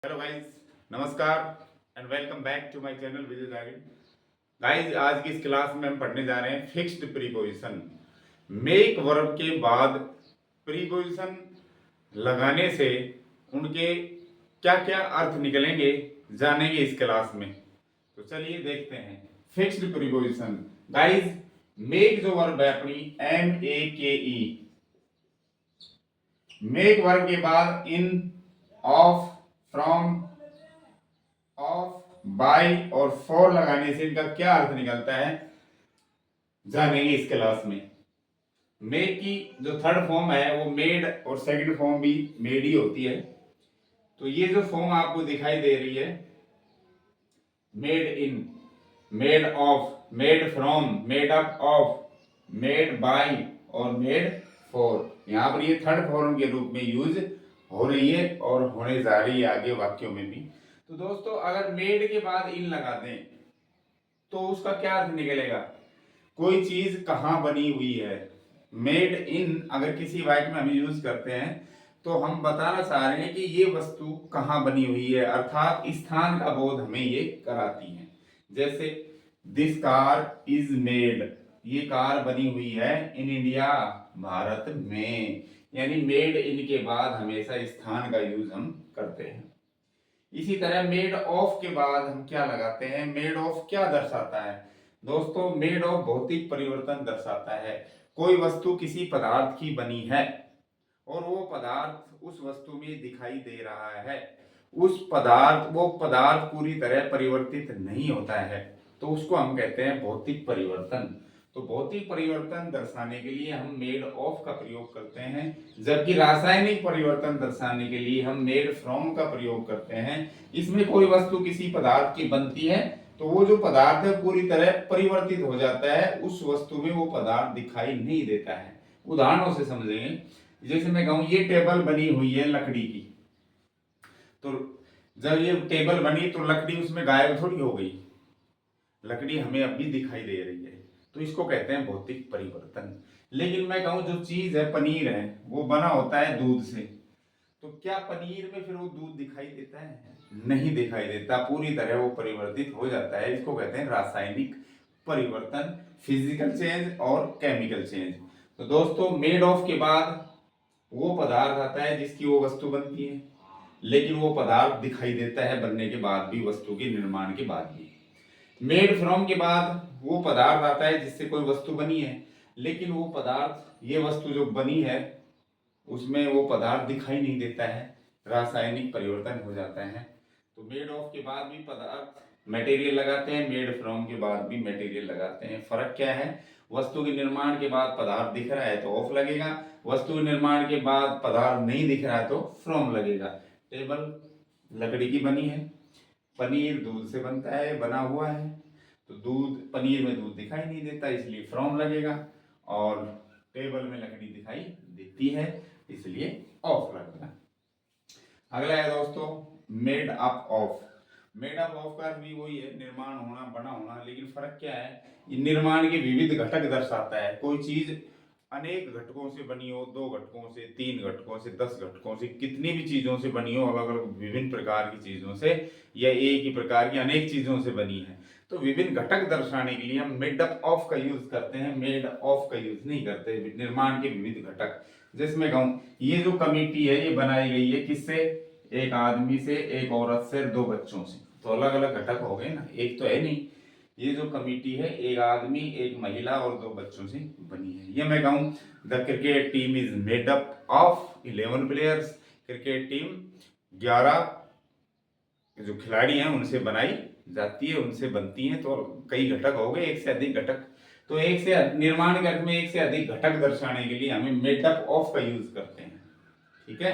Hello guys, नमस्कार and welcome back to my channel Vijay guide. Guys, आज की इस क्लास में हम पढ़ने जा रहे हैं फिक्स्ड प्रीपोजिशन। मेक वर्ब के बाद प्रीपोजिशन लगाने से उनके क्या क्या अर्थ निकलेंगे जानेंगे इस क्लास में। तो चलिए देखते हैं फिक्स्ड प्रीपोजिशन। गाइस, मेक जो वर्ब है अपनी MEKE, मेक वर्ब के बाद इन, ऑफ, फ्रॉम, ऑफ, बाय और फॉर लगाने से इनका क्या अर्थ निकलता है जानेंगे इस क्लास में। मेक की जो थर्ड फॉर्म है वो मेड और सेकंड फॉर्म भी मेड ही होती है। तो ये जो फॉर्म आपको दिखाई दे रही है, made in, made of, made from, made up of, made by और मेड फॉर, यहाँ पर ये थर्ड फॉर्म के रूप में यूज हो रही है और होने जा रही है आगे वाक्यों में भी। तो दोस्तों, अगर मेड के बाद इन लगा दें तो उसका क्या अर्थ निकलेगा? कोई चीज कहाँ बनी हुई है। मेड इन अगर किसी वाक्य में हम यूज करते हैं तो हम बताना चाह रहे हैं कि ये वस्तु कहाँ बनी हुई है, अर्थात स्थान का बोध हमें ये कराती है। जैसे दिस कार इज मेड, ये कार बनी हुई है इन इंडिया, भारत में। यानी मेड इन के बाद हमेशा स्थान का यूज हम करते हैं। इसी तरह मेड ऑफ के बाद हम क्या लगाते हैं? मेड ऑफ क्या दर्शाता है दोस्तों? मेड ऑफ भौतिक परिवर्तन दर्शाता है। कोई वस्तु किसी पदार्थ की बनी है और वो पदार्थ उस वस्तु में दिखाई दे रहा है, वो पदार्थ पूरी तरह परिवर्तित नहीं होता है, तो उसको हम कहते हैं भौतिक परिवर्तन। तो भौतिक परिवर्तन दर्शाने के लिए हम मेड ऑफ का प्रयोग करते हैं, जबकि रासायनिक परिवर्तन दर्शाने के लिए हम मेड फ्रॉम का प्रयोग करते हैं। इसमें कोई वस्तु किसी पदार्थ की बनती है तो वो जो पदार्थ है पूरी तरह परिवर्तित हो जाता है, उस वस्तु में वो पदार्थ दिखाई नहीं देता है। उदाहरणों से समझेंगे। जैसे मैं कहूं ये टेबल बनी हुई है लकड़ी की, तो जब ये टेबल बनी तो लकड़ी उसमें गायब थोड़ी हो गई, लकड़ी हमें अब भी दिखाई दे रही है, तो इसको कहते हैं भौतिक परिवर्तन। लेकिन मैं कहूं जो चीज है, पनीर है, वो बना होता है दूध से, तो क्या पनीर में फिर वो दूध दिखाई देता है? नहीं दिखाई देता, पूरी तरह वो परिवर्तित हो जाता है। इसको कहते हैं रासायनिक परिवर्तन, फिजिकल चेंज और केमिकल चेंज। तो दोस्तों, मेड ऑफ के बाद वो पदार्थ आता है जिसकी वो वस्तु बनती है, लेकिन वो पदार्थ दिखाई देता है बनने के बाद भी, वस्तु के निर्माण के बाद भी। मेड फ्रॉम के बाद वो पदार्थ आता है जिससे कोई वस्तु बनी है, लेकिन वो पदार्थ, ये वस्तु जो बनी है उसमें वो पदार्थ दिखाई नहीं देता है, रासायनिक परिवर्तन हो जाता है। तो मेड ऑफ के बाद भी पदार्थ मटेरियल लगाते हैं, मेड फ्रॉम के बाद भी मटेरियल लगाते हैं। फर्क क्या है? वस्तु के निर्माण के बाद पदार्थ दिख रहा है तो ऑफ लगेगा, वस्तु के निर्माण के बाद पदार्थ नहीं दिख रहा है तो फ्रॉम लगेगा। टेबल लकड़ी की बनी है, पनीर दूध से बनता है, बना हुआ है, तो दूध, पनीर में दूध दिखाई नहीं देता इसलिए फ्रॉम लगेगा, और टेबल में लकड़ी दिखाई देती है इसलिए ऑफ लगेगा। अगला है दोस्तों made up of. Made up of का भी वही है, निर्माण होना, बना होना, लेकिन फर्क क्या है? ये निर्माण के विविध घटक दर्शाता है। कोई चीज अनेक घटकों से बनी हो, 2 घटकों से, 3 घटकों से, 10 घटकों से, कितनी भी चीजों से बनी हो, अलग अलग विभिन्न प्रकार की चीजों से, या एक ही प्रकार की अनेक चीजों से बनी है, तो विभिन्न घटक दर्शाने के लिए हम मेड अप ऑफ का यूज करते हैं, मेड ऑफ का यूज नहीं करते। निर्माण के विविध घटक, जिसमें कहूं ये जो कमेटी है ये बनाई गई है किससे? एक आदमी से, एक औरत से, 2 बच्चों से, तो अलग अलग घटक हो गए ना, एक तो है नहीं। ये जो कमेटी है एक आदमी, एक महिला और 2 बच्चों से बनी है। ये मैं कहूं the cricket team is made up of 11 players. Cricket team 11 जो खिलाड़ी हैं उनसे बनाई जाती है, उनसे बनती है, तो कई घटक हो गए, एक से अधिक घटक। तो एक से निर्माण के अर्थ में एक से अधिक घटक दर्शाने के लिए हमें मेड अप ऑफ का यूज करते हैं। ठीक है।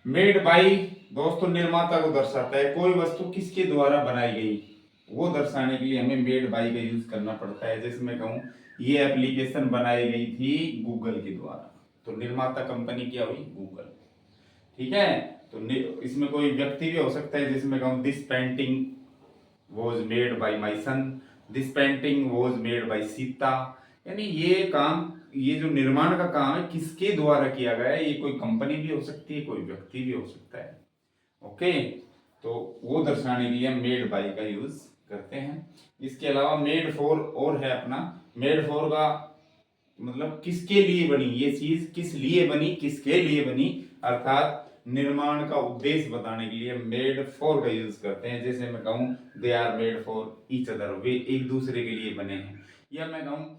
मेड बाई दोस्तों निर्माता को दर्शाता है, कोई वस्तु किसके द्वारा बनाई गई वो दर्शाने के लिए हमें मेड बाई का यूज करना पड़ता है। जैसे मैं कहूं ये एप्लीकेशन बनाई गई थी गूगल के द्वारा, तो निर्माता कंपनी क्या हुई? गूगल। ठीक है। तो इसमें कोई व्यक्ति भी हो सकता है, जिसमें कहूं this painting was made by my son, this painting was made by Sita. यानी ये काम, ये जो निर्माण का काम है किसके द्वारा किया गया है, ये कोई कंपनी भी हो सकती है, कोई व्यक्ति भी हो सकता है। ओके, तो वो दर्शाने के लिए हम मेड बाय का यूज करते हैं। इसके अलावा मेड फॉर और है अपना। मेड फॉर का मतलब किसके लिए बनी, ये चीज किस लिए बनी, किसके लिए बनी, अर्थात निर्माण का उद्देश्य बताने के लिए मेड फॉर का यूज करते हैं। जैसे मैं कहूँ they are made for each other, वे एक दूसरे के लिए बने हैं। या मैं कहूँ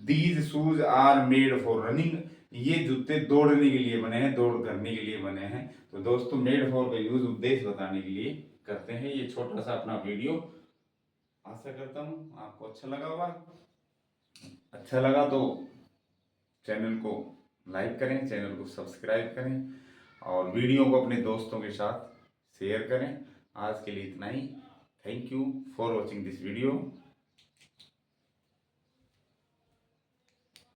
these shoes are made for running, ये जूते दौड़ने के लिए बने हैं, दौड़ करने के लिए बने हैं। तो दोस्तों मेड फॉर का यूज उद्देश्य बताने के लिए करते हैं। ये छोटा सा अपना वीडियो, आशा करता हूँ आपको अच्छा लगा होगा। अच्छा लगा तो चैनल को लाइक करें, चैनल को सब्सक्राइब करें और वीडियो को अपने दोस्तों के साथ शेयर करें। आज के लिए इतना ही। Thank you for watching this video.